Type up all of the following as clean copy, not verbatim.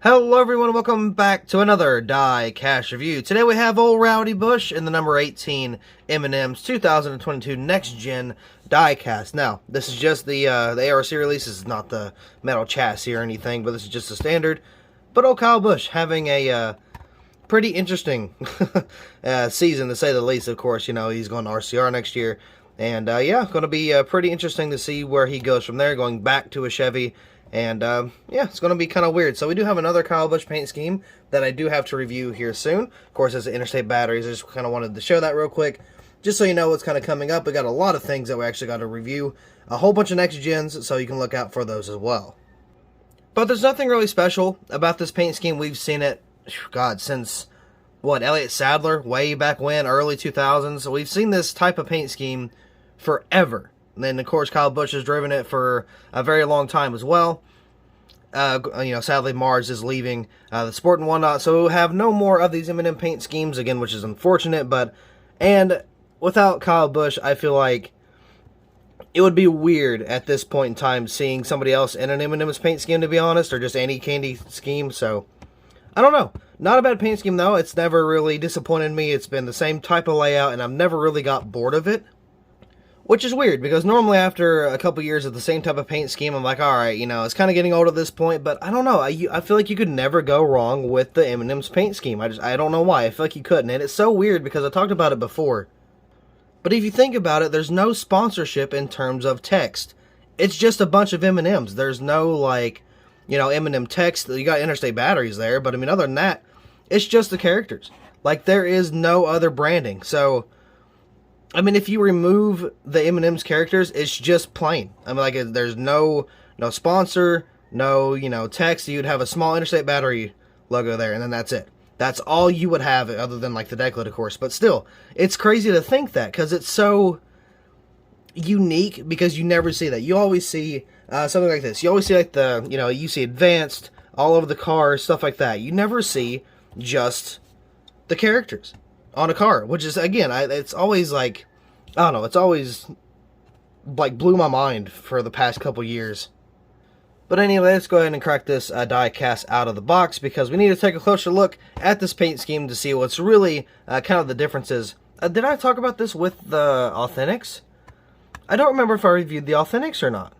Hello everyone, welcome back to another Die-Cast review. Today we have old Rowdy Busch in the number 18 M&M's 2022 Next Gen Die-Cast. Now, this is just the ARC release. This is not the metal chassis or anything, but this is just the standard. But old Kyle Busch having a pretty interesting season, to say the least. Of course, you know, he's going to RCR next year. And yeah, going to be pretty interesting to see where he goes from there, going back to a Chevy. And, yeah, it's going to be kind of weird. So we do have another Kyle Busch paint scheme that I do have to review here soon. Of course, as the interstate batteries, I just kind of wanted to show that real quick. Just so you know what's kind of coming up. We got a lot of things that we actually got to review. A whole bunch of next gens, so you can look out for those as well. But there's nothing really special about this paint scheme. We've seen it, God, since, what, Elliott Sadler, way back when, early 2000s. So we've seen this type of paint scheme forever. And then, of course, Kyle Busch has driven it for a very long time as well. You know, sadly, Mars is leaving the sport and whatnot, so we'll have no more of these M&M paint schemes, again, which is unfortunate. And without Kyle Busch, I feel like it would be weird at this point in time seeing somebody else in an M&M's paint scheme, to be honest, or just any candy scheme, so I don't know. Not a bad paint scheme, though. It's never really disappointed me. It's been the same type of layout, and I've never really got bored of it. Which is weird, because normally after a couple years of the same type of paint scheme, I'm like, alright, you know, it's kind of getting old at this point, but I don't know, I feel like you could never go wrong with the M&M's paint scheme. I don't know why, I feel like you couldn't, and it's so weird because I talked about it before. But if you think about it, there's no sponsorship in terms of text. It's just a bunch of M&M's. There's no, like, you know, M&M text. You got interstate batteries there, but I mean, other than that, it's just the characters. Like, there is no other branding, so I mean, if you remove the M&M's characters, it's just plain. I mean, like, there's no sponsor, no, you know, text. You'd have a small interstate battery logo there, and then that's it. That's all you would have, other than, like, the decklet, of course. But still, it's crazy to think that, because it's so unique, because you never see that. You always see something like this. You always see, like, you know, you see advanced, all over the car, stuff like that. You never see just the characters on a car, which is, again, it's always like, I don't know, it's always like blew my mind for the past couple years. But anyway, let's go ahead and crack this die-cast out of the box, because we need to take a closer look at this paint scheme to see what's really kind of the differences. Did I talk about this with the Authentics? I don't remember if I reviewed the Authentics or not.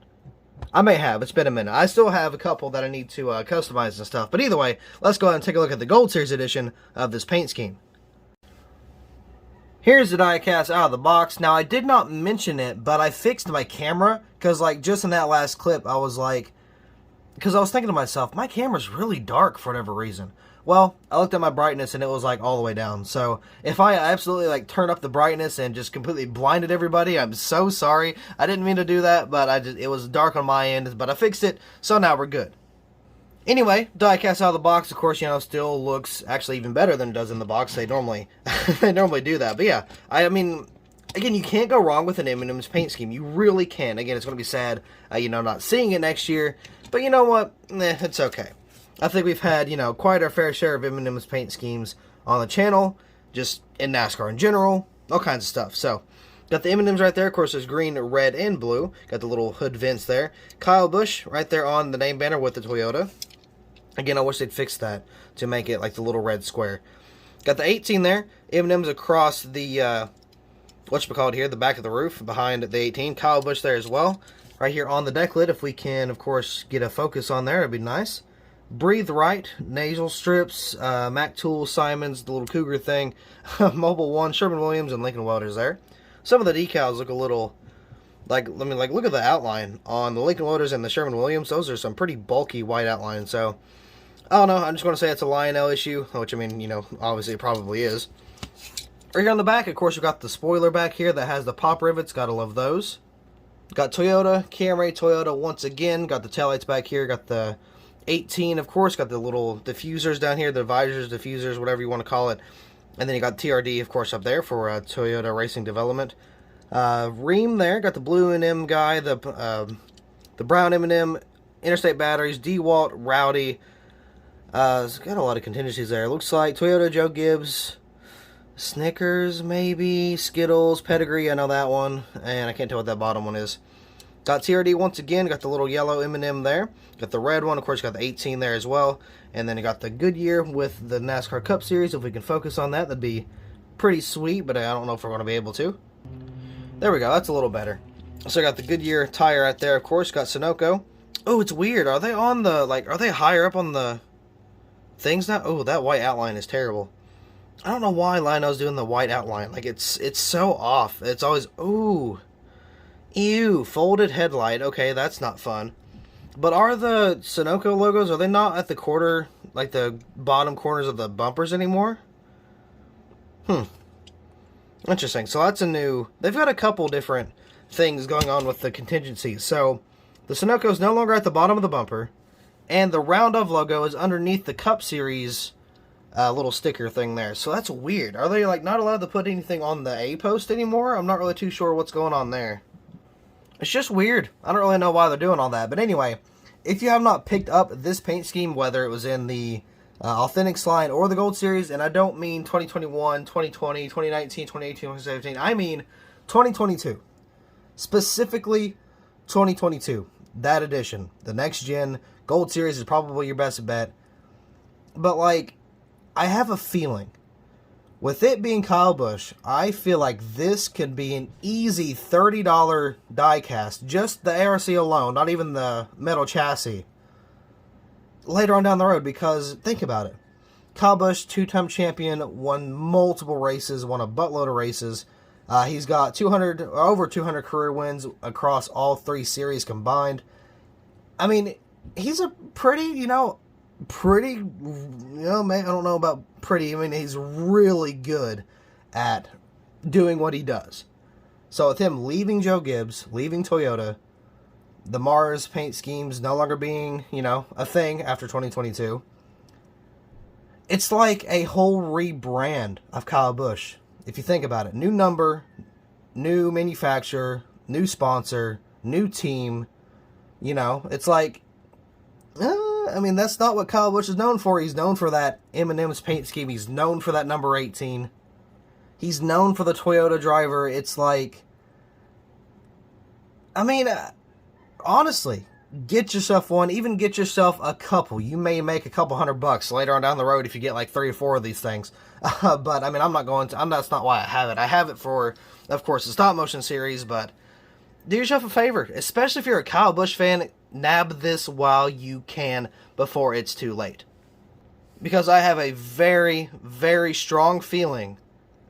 I may have. It's been a minute. I still have a couple that I need to customize and stuff. But either way, let's go ahead and take a look at the Gold Series edition of this paint scheme. Here's the die-cast out of the box. Now, I did not mention it, but I fixed my camera, because, like, just in that last clip, I was like, because I was thinking to myself, my camera's really dark for whatever reason. Well, I looked at my brightness, and it was, like, all the way down. So, if I absolutely, like, turned up the brightness and just completely blinded everybody, I'm so sorry. I didn't mean to do that, but it was dark on my end, but I fixed it, so now we're good. Anyway, die-cast out of the box, of course, you know, still looks actually even better than it does in the box. They normally do that. But yeah, I mean, again, you can't go wrong with an M&M's paint scheme. You really can. Again, it's going to be sad, you know, not seeing it next year. But you know what? It's okay. I think we've had, you know, quite our fair share of M&M's paint schemes on the channel, just in NASCAR in general, all kinds of stuff. So, got the M&M's right there. Of course, there's green, red, and blue. Got the little hood vents there. Kyle Busch right there on the name banner with the Toyota. Again, I wish they'd fix that to make it like the little red square. Got the 18 there. M&M's across the, whatchamacallit here, the back of the roof behind the 18. Kyle Busch there as well. Right here on the deck lid, if we can, of course, get a focus on there, it'd be nice. Breathe Right, nasal strips, Mac Tool, Simons, the little Cougar thing, Mobile One, Sherwin-Williams, and Lincoln Welders there. Some of the decals look a little, like, I mean, like, look at the outline on the Lincoln Welders and the Sherwin-Williams. Those are some pretty bulky white outlines, so I don't know, I'm just going to say it's a Lionel issue, which, I mean, you know, obviously it probably is. Right here on the back, of course, we've got the spoiler back here that has the pop rivets. Gotta love those. Got Toyota, Camry, Toyota once again. Got the taillights back here. Got the 18, of course. Got the little diffusers down here, the visors, diffusers, whatever you want to call it. And then you got TRD, of course, up there for Toyota Racing Development. Ream there. Got the blue M&M guy, the brown M&M, interstate batteries, DeWalt, Rowdy. It's got a lot of contingencies there. It looks like Toyota, Joe Gibbs, Snickers, maybe, Skittles, Pedigree, I know that one, and I can't tell what that bottom one is. Got TRD once again, got the little yellow M&M there. Got the red one, of course, got the 18 there as well. And then you got the Goodyear with the NASCAR Cup Series. If we can focus on that, that'd be pretty sweet, but I don't know if we're going to be able to. There we go, that's a little better. So I got the Goodyear tire right there, of course. Got Sunoco. Oh, it's weird. Are they on the, like, are they higher up on the things now? Oh, that white outline is terrible. I don't know why Lino's doing the white outline. Like, it's so off. It's always, ooh. Ew, folded headlight. Okay, that's not fun. But are the Sunoco logos, are they not at the quarter, like the bottom corners of the bumpers anymore? Interesting. So that's a new, they've got a couple different things going on with the contingencies. So the Sunoco is no longer at the bottom of the bumper, and the Round Of logo is underneath the Cup Series little sticker thing there. So that's weird. Are they like not allowed to put anything on the A post anymore? I'm not really too sure what's going on there. It's just weird. I don't really know why they're doing all that. But anyway, if you have not picked up this paint scheme, whether it was in the Authentics line or the Gold Series, and I don't mean 2021, 2020, 2019, 2018, 2017. I mean 2022. Specifically 2022. That edition. The next gen Gold Series is probably your best bet. But, like, I have a feeling, with it being Kyle Busch, I feel like this could be an easy $30 diecast, just the ARC alone, not even the metal chassis, later on down the road. Because, think about it. Kyle Busch, two-time champion, won multiple races, won a buttload of races. He's got over 200 career wins across all three series combined. I mean, he's a pretty, man, I don't know about pretty. I mean, he's really good at doing what he does. So with him leaving Joe Gibbs, leaving Toyota, the Mars paint schemes no longer being, a thing after 2022, it's like a whole rebrand of Kyle Busch. If you think about it, new number, new manufacturer, new sponsor, new team, it's like, I mean, that's not what Kyle Busch is known for. He's known for that M&M's paint scheme. He's known for that number 18. He's known for the Toyota driver. It's like, I mean, honestly, get yourself one. Even get yourself a couple. You may make a couple $100 later on down the road if you get like 3 or 4 of these things. But, I mean, that's not why I have it. I have it for, of course, the stop motion series, but do yourself a favor. Especially if you're a Kyle Busch fan, nab this while you can before it's too late. Because I have a very, very strong feeling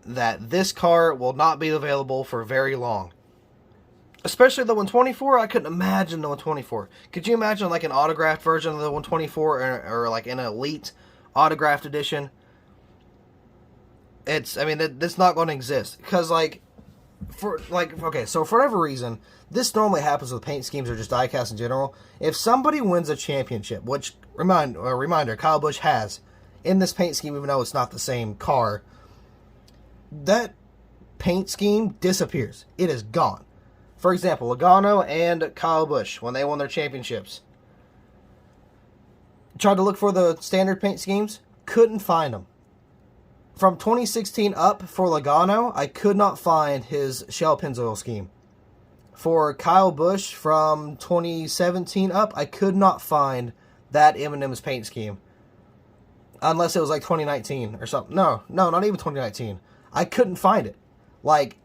that this car will not be available for very long. Especially the 124, I couldn't imagine the 124. Could you imagine like an autographed version of the 124 or like an elite autographed edition? That's not going to exist. Because for whatever reason, this normally happens with paint schemes or just diecast in general. If somebody wins a championship, which, reminder, Kyle Busch has in this paint scheme, even though it's not the same car, that paint scheme disappears. It is gone. For example, Logano and Kyle Busch, when they won their championships, tried to look for the standard paint schemes, couldn't find them. From 2016 up for Logano, I could not find his Shell Pennzoil scheme. For Kyle Busch, from 2017 up, I could not find that M&M's paint scheme. Unless it was like 2019 or something. No, not even 2019. I couldn't find it. Like,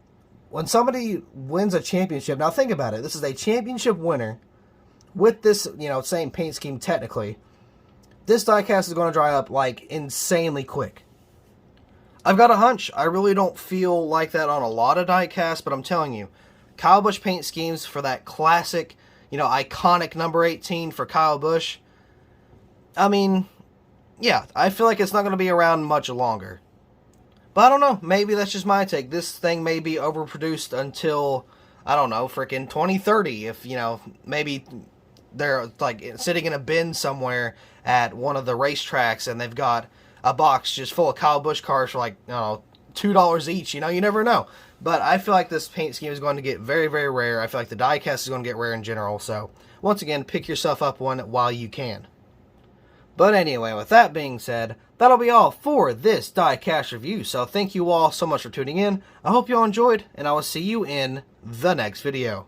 when somebody wins a championship, now think about it. This is a championship winner with this, same paint scheme technically. This diecast is going to dry up, like, insanely quick. I've got a hunch. I really don't feel like that on a lot of diecasts, but I'm telling you, Kyle Busch paint schemes for that classic, iconic number 18 for Kyle Busch. I mean, yeah, I feel like it's not going to be around much longer. But I don't know. Maybe that's just my take. This thing may be overproduced until, I don't know, freaking 2030. If, maybe they're, like, sitting in a bin somewhere at one of the racetracks and they've got a box just full of Kyle Busch cars for, like, $2 each. You never know. But I feel like this paint scheme is going to get very, very rare. I feel like the diecast is going to get rare in general. So, once again, pick yourself up one while you can. But anyway, with that being said, that'll be all for this diecast review. So thank you all so much for tuning in. I hope you all enjoyed, and I will see you in the next video.